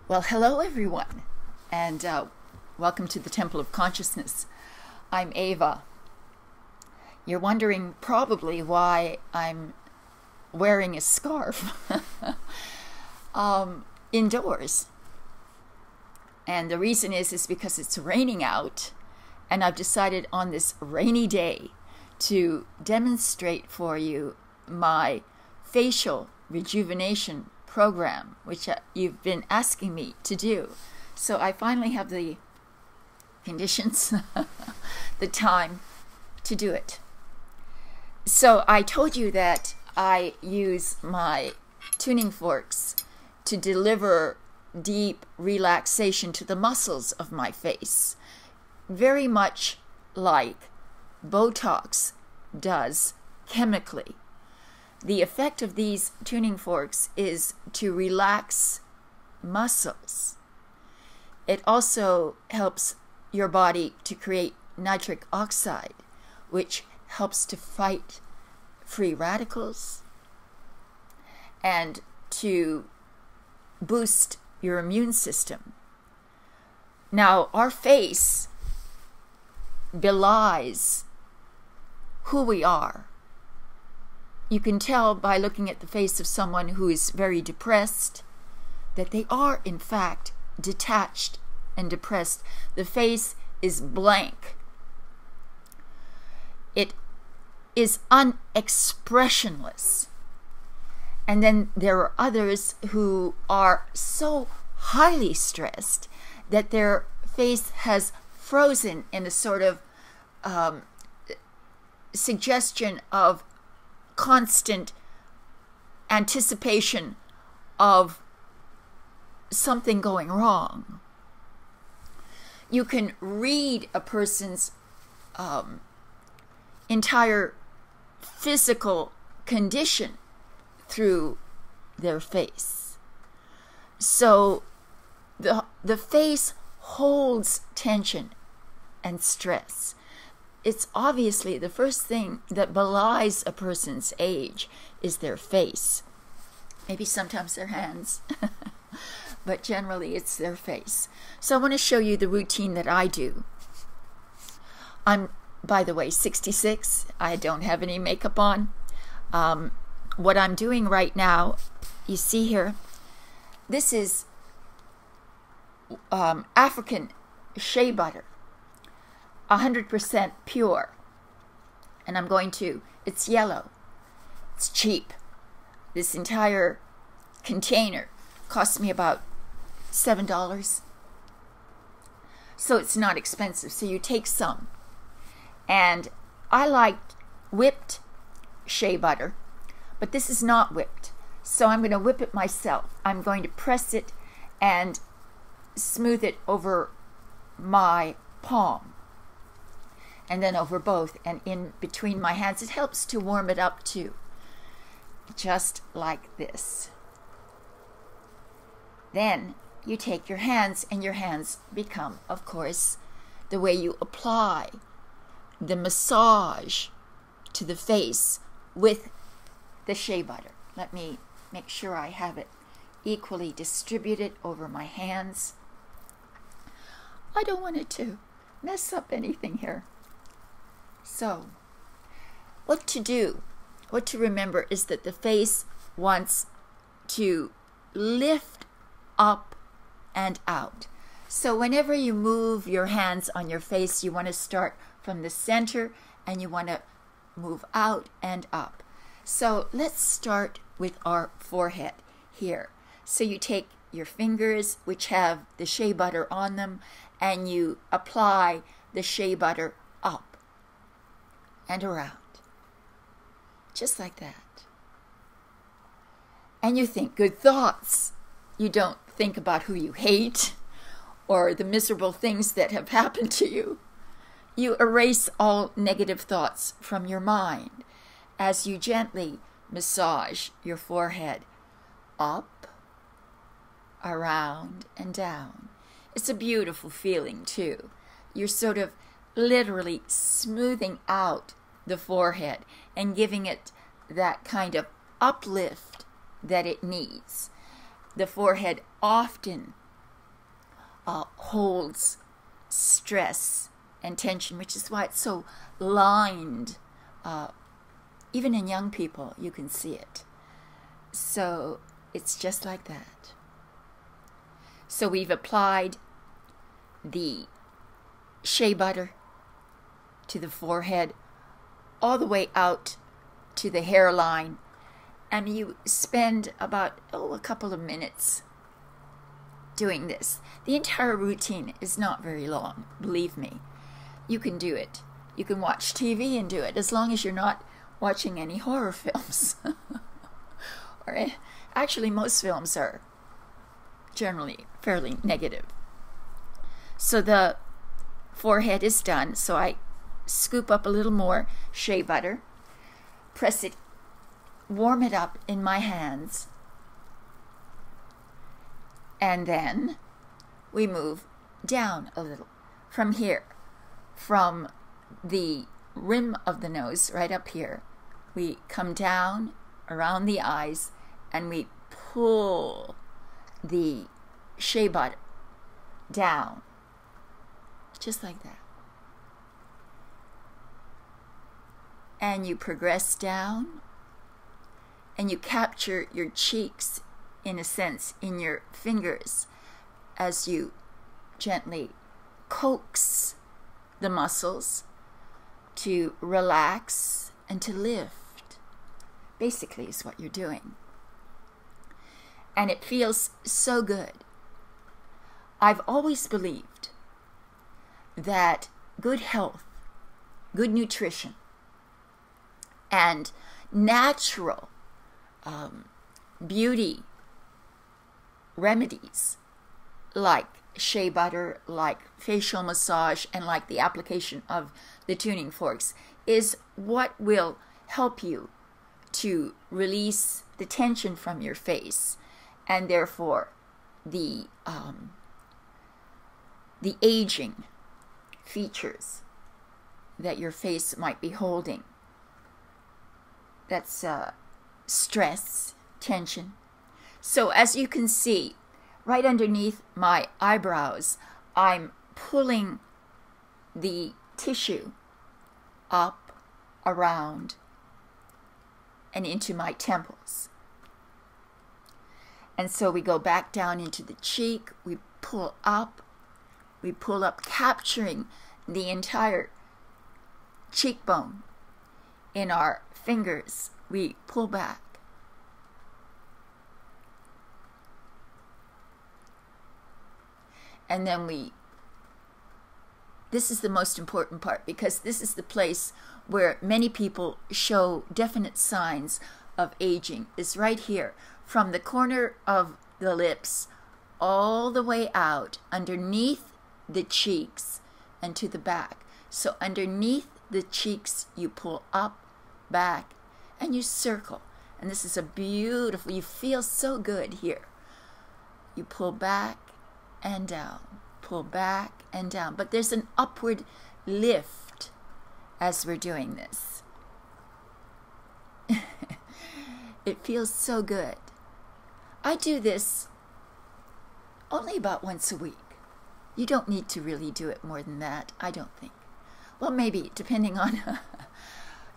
Well, hello everyone, and welcome to the Temple of Consciousness. I'm Ava. You're wondering probably why I'm wearing a scarf indoors. And the reason is because it's raining out, and I've decided on this rainy day to demonstrate for you my facial rejuvenation program, which you've been asking me to do. So I finally have the conditions, the time to do it. So I told you that I use my tuning forks to deliver deep relaxation to the muscles of my face, very much like Botox does chemically. The effect of these tuning forks is to relax muscles. It also helps your body to create nitric oxide, which helps to fight free radicals and to boost your immune system. Now, our face belies who we are. You can tell by looking at the face of someone who is very depressed that they are, in fact, detached and depressed. The face is blank. It is unexpressionless. And then there are others who are so highly stressed that their face has frozen in a sort of suggestion of constant anticipation of something going wrong. You can read a person's entire physical condition through their face. So the face holds tension and stress. It's obviously the first thing that belies a person's age is their face. Maybe sometimes their hands, but generally it's their face. So I want to show you the routine that I do. I'm, by the way, 66. I don't have any makeup on. What I'm doing right now, you see here, this is African shea butter. 100% pure, and I'm going to, it's yellow, it's cheap. This entire container cost me about $7, so it's not expensive. So you take some, and I like whipped shea butter, but this is not whipped, so I'm going to whip it myself. I'm going to press it and smooth it over my palm, and then over both and in between my hands. It helps to warm it up too, just like this. Then you take your hands, and your hands become, of course, the way you apply the massage to the face with the shea butter. Let me make sure I have it equally distributed over my hands. I don't want it to mess up anything here. So, what to do, what to remember is that the face wants to lift up and out. So whenever you move your hands on your face, you want to start from the center and you want to move out and up. So let's start with our forehead here. So you take your fingers, which have the shea butter on them, and you apply the shea butter up and around, just like that. And you think good thoughts. You don't think about who you hate or the miserable things that have happened to you. You erase all negative thoughts from your mind as you gently massage your forehead up, around, and down. It's a beautiful feeling too. You're sort of literally smoothing out the forehead and giving it that kind of uplift that it needs. The forehead often holds stress and tension, which is why it's so lined. Even in young people, you can see it. So it's just like that. So we've applied the shea butter to the forehead, all the way out to the hairline, and you spend about a couple of minutes doing this. The entire routine is not very long, believe me. You can do it. You can watch TV and do it, as long as you're not watching any horror films. Or actually, most films are generally fairly negative. So the forehead is done. So I scoop up a little more shea butter, press it, warm it up in my hands, and then we move down a little from here, from the rim of the nose right up here. We come down around the eyes and we pull the shea butter down, just like that. And you progress down and you capture your cheeks, in a sense, in your fingers as you gently coax the muscles to relax and to lift. Basically is what you're doing. And it feels so good. I've always believed that good health, good nutrition, and natural beauty remedies like shea butter, like facial massage, and like the application of the tuning forks is what will help you to release the tension from your face, and therefore the aging features that your face might be holding. That's stress, tension. So as you can see, right underneath my eyebrows, I'm pulling the tissue up, around, and into my temples. And so we go back down into the cheek, we pull up, capturing the entire cheekbone in our fingers. We pull back. And then this is the most important part, because this is the place where many people show definite signs of aging, is right here, from the corner of the lips all the way out underneath the cheeks and to the back. So underneath the cheeks, you pull up, back, and you circle. And this is a beautiful, you feel so good here. You pull back and down, pull back and down. But there's an upward lift as we're doing this. It feels so good. I do this only about once a week. You don't need to really do it more than that, I don't think. Well, maybe, depending on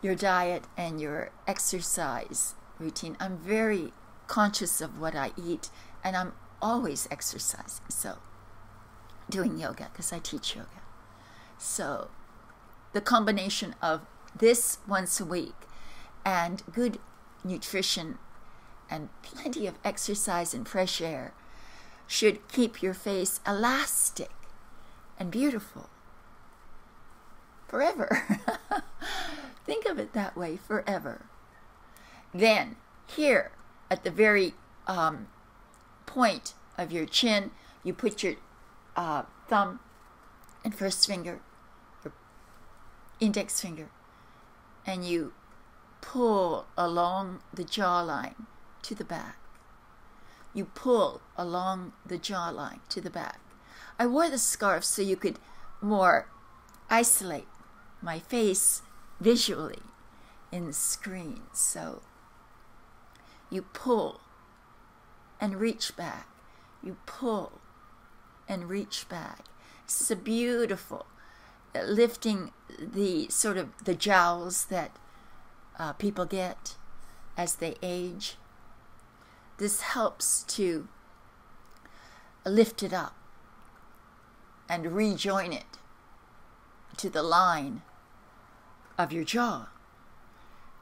your diet and your exercise routine. I'm very conscious of what I eat, and I'm always exercising. So, doing yoga, because I teach yoga. So, the combination of this once a week and good nutrition and plenty of exercise and fresh air should keep your face elastic and beautiful forever. Think of it that way, forever. Then, here at the very point of your chin, you put your thumb and first finger, your index finger, and you pull along the jawline to the back. You pull along the jawline to the back. I wore the scarf so you could more isolate my face visually in the screen. So you pull and reach back. You pull and reach back. This is a beautiful lifting the sort of the jowls that people get as they age. This helps to lift it up and rejoin it to the line of your jaw.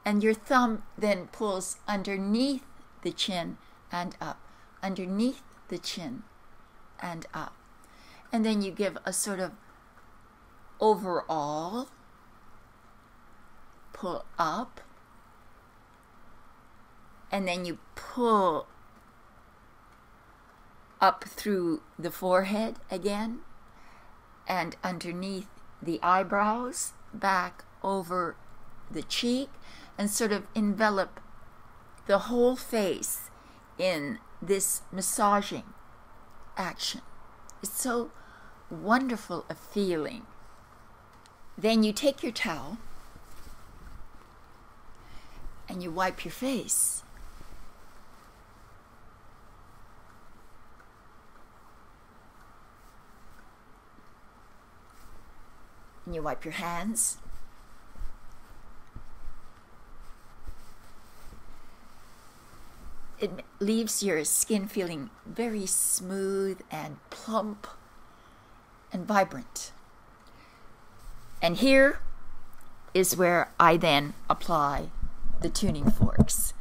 And your thumb then pulls underneath the chin and up, underneath the chin and up. And then you give a sort of overall pull up, and then you pull up through the forehead again and underneath the eyebrows, back over the cheek, and sort of envelop the whole face in this massaging action. It's so wonderful a feeling. Then you take your towel and you wipe your face. And you wipe your hands. It leaves your skin feeling very smooth and plump and vibrant. And here is where I then apply the tuning forks.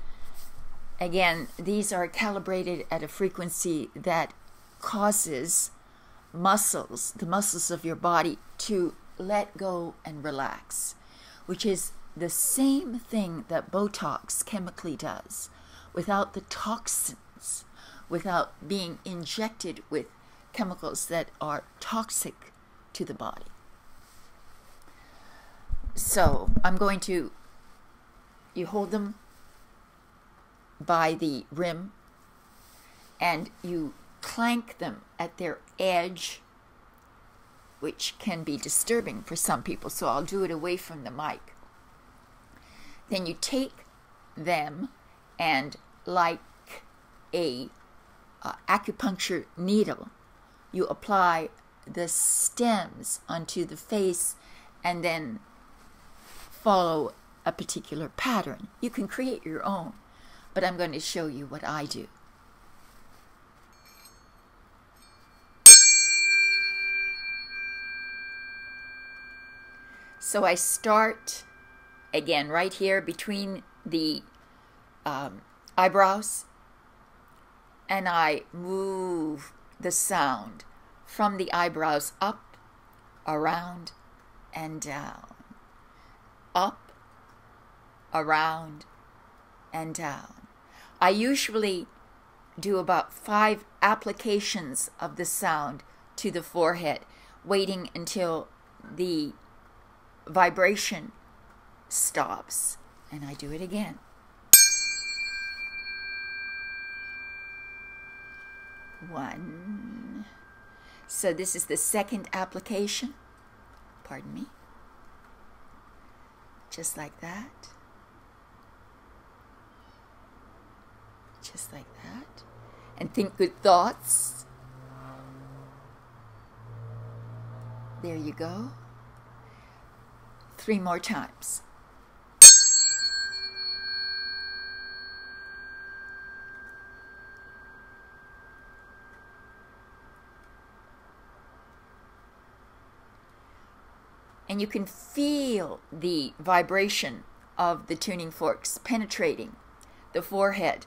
Again, these are calibrated at a frequency that causes the muscles of your body to let go and relax, which is the same thing that Botox chemically does, without the toxins, without being injected with chemicals that are toxic to the body. So you hold them by the rim and you clank them at their edge, which can be disturbing for some people, so I'll do it away from the mic. Then you take them and, like a acupuncture needle, you apply the stems onto the face and then follow a particular pattern. You can create your own, but I'm going to show you what I do. So I start again right here between the eyebrows, and I move the sound from the eyebrows up, around, and down. Up, around, and down. I usually do about 5 applications of the sound to the forehead, waiting until the vibration stops, and I do it again. One. So this is the second application. Pardon me. Just like that. Just like that. And think good thoughts. There you go. 3 more times. And you can feel the vibration of the tuning forks penetrating the forehead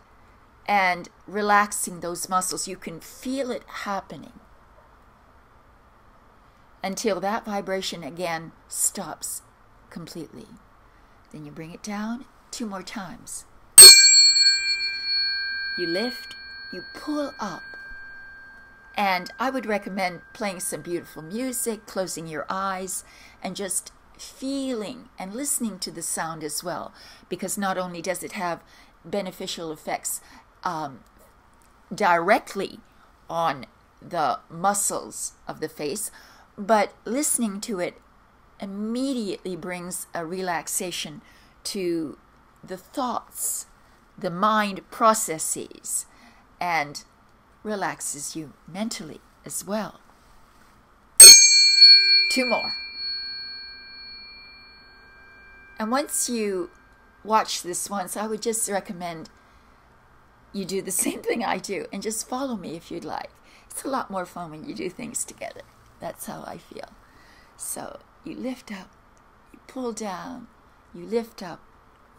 and relaxing those muscles. You can feel it happening until that vibration again stops completely. Then you bring it down 2 more times. You lift, you pull up. And I would recommend playing some beautiful music, closing your eyes, and just feeling and listening to the sound as well. Because not only does it have beneficial effects directly on the muscles of the face, but listening to it immediately brings a relaxation to the thoughts, the mind processes, and relaxes you mentally as well. 2 more. And once you watch this once, I would just recommend you do the same thing I do and just follow me if you'd like. It's a lot more fun when you do things together. That's how I feel. So you lift up, you pull down, you lift up,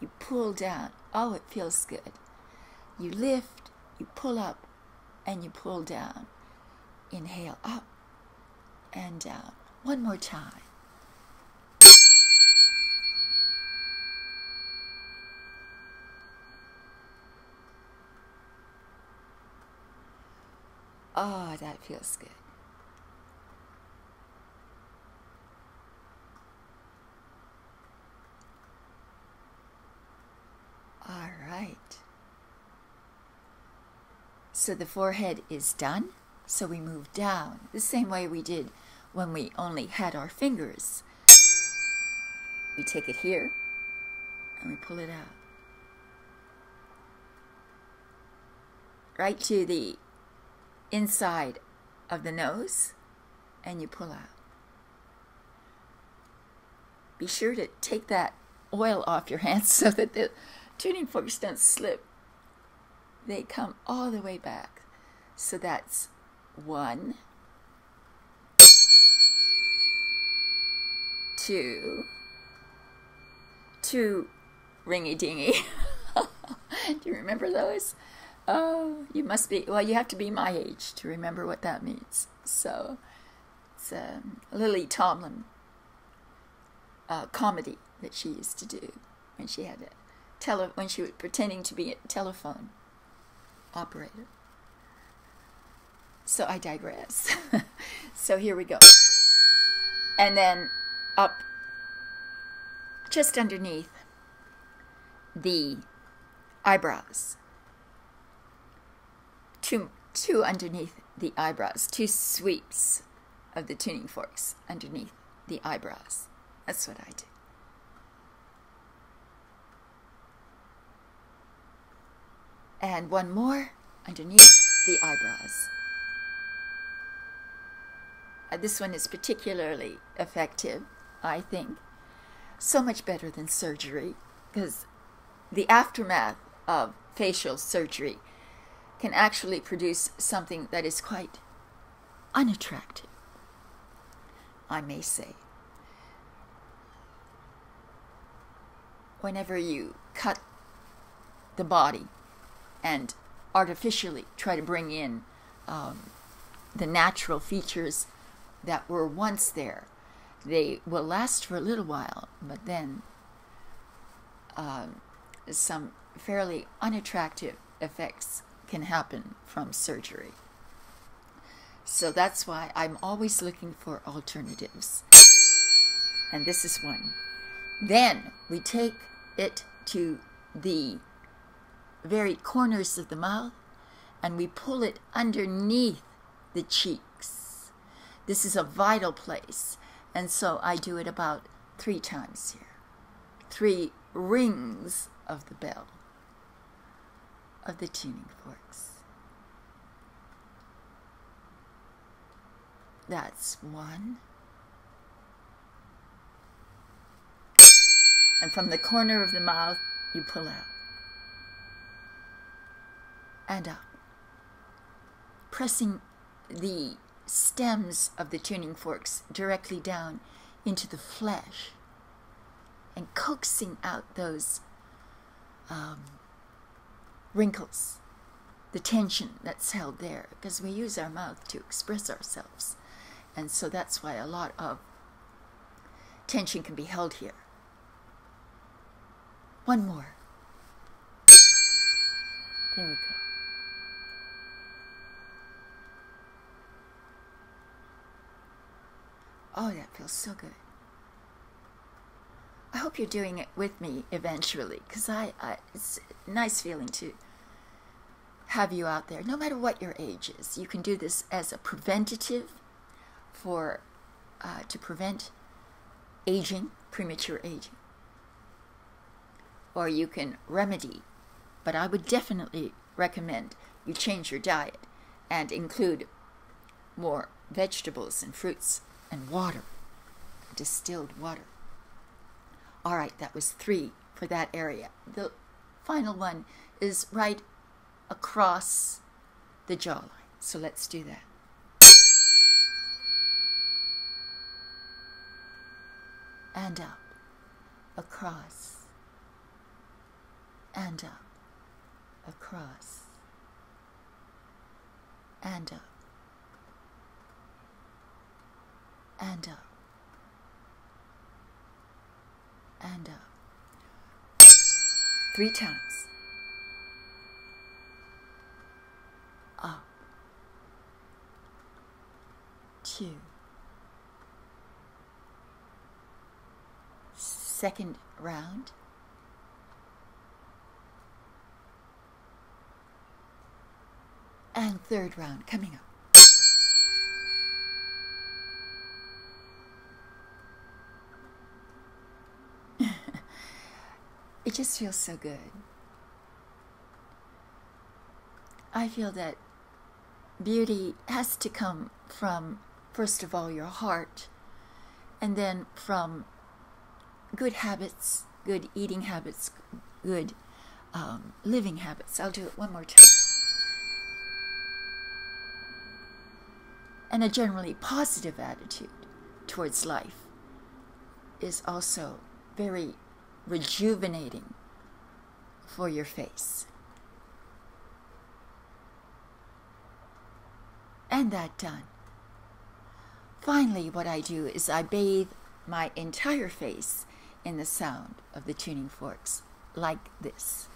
you pull down. Oh, it feels good. You lift, you pull up, and you pull down. Inhale up and down. One more time. Oh, that feels good. All right. So the forehead is done. So we move down the same way we did when we only had our fingers. We take it here and we pull it out. Right to the inside of the nose, and you pull out. Be sure to take that oil off your hands so that the tuning forks don't slip. They come all the way back. So that's 1, 2, 2 ringy-dingy. Do you remember those? Oh, you must be, well, you have to be my age to remember what that means. So it's a Lily Tomlin comedy that she used to do when she had when she was pretending to be a telephone operator. So I digress. So here we go. And then up just underneath the eyebrows. Two underneath the eyebrows. 2 sweeps of the tuning forks underneath the eyebrows. That's what I do. And 1 more underneath the eyebrows. This one is particularly effective, I think. So much better than surgery, because the aftermath of facial surgery can actually produce something that is quite unattractive, I may say. Whenever you cut the body and artificially try to bring in the natural features that were once there, they will last for a little while, but then some fairly unattractive effects can happen from surgery. So that's why I'm always looking for alternatives. And this is one. Then we take it to the very corners of the mouth and we pull it underneath the cheeks. This is a vital place. And so I do it about 3 times here. 3 rings of the bell of the tuning forks. That's 1. And from the corner of the mouth, you pull out. And up. Pressing the stems of the tuning forks directly down into the flesh. And coaxing out those wrinkles, the tension that's held there, because we use our mouth to express ourselves. And so that's why a lot of tension can be held here. 1 more. There we go. Oh, that feels so good. I hope you're doing it with me eventually, because it's a nice feeling to have you out there, no matter what your age is. You can do this as a preventative to prevent aging, premature aging. Or you can remedy, but I would definitely recommend you change your diet and include more vegetables and fruits and water distilled water. All right, that was 3 for that area. The final one is right across the jawline. So let's do that. And up, across, and up, across, and up, and up, and up. 3 times. Up, 2. Second round. And third round coming up. It just feels so good. I feel that beauty has to come from, first of all, your heart, and then from good habits, good eating habits, good living habits. I'll do it one more time. And a generally positive attitude towards life is also very rejuvenating for your face. And that done. Finally, what I do is I bathe my entire face in the sound of the tuning forks, like this.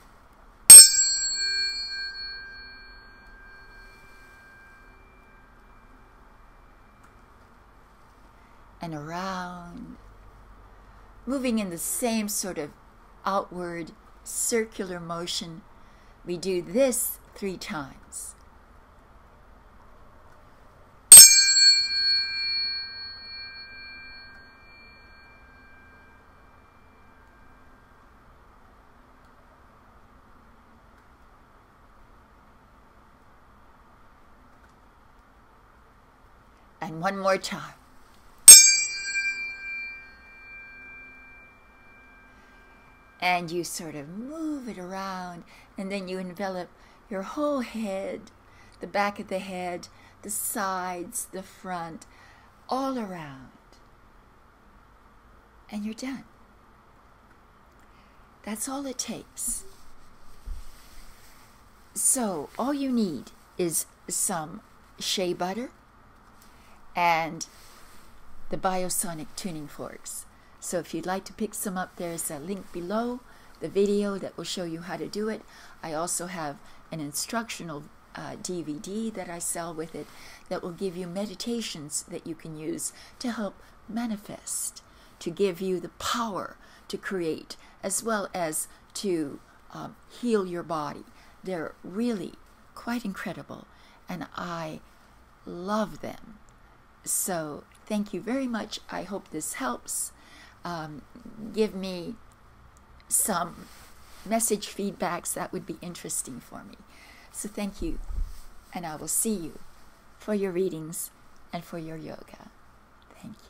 And around, moving in the same sort of outward circular motion. We do this 3 times. And one more time. And you sort of move it around, and then you envelop your whole head, the back of the head, the sides, the front, all around. And you're done. That's all it takes. So all you need is some shea butter and the Biosonic tuning forks. So if you'd like to pick some up, there's a link below the video that will show you how to do it. I also have an instructional DVD that I sell with it that will give you meditations that you can use to help manifest, to give you the power to create, as well as to heal your body. They're really quite incredible, and I love them. So thank you very much. I hope this helps. Give me some message feedbacks. That would be interesting for me. So thank you, and I will see you for your readings and for your yoga. Thank you.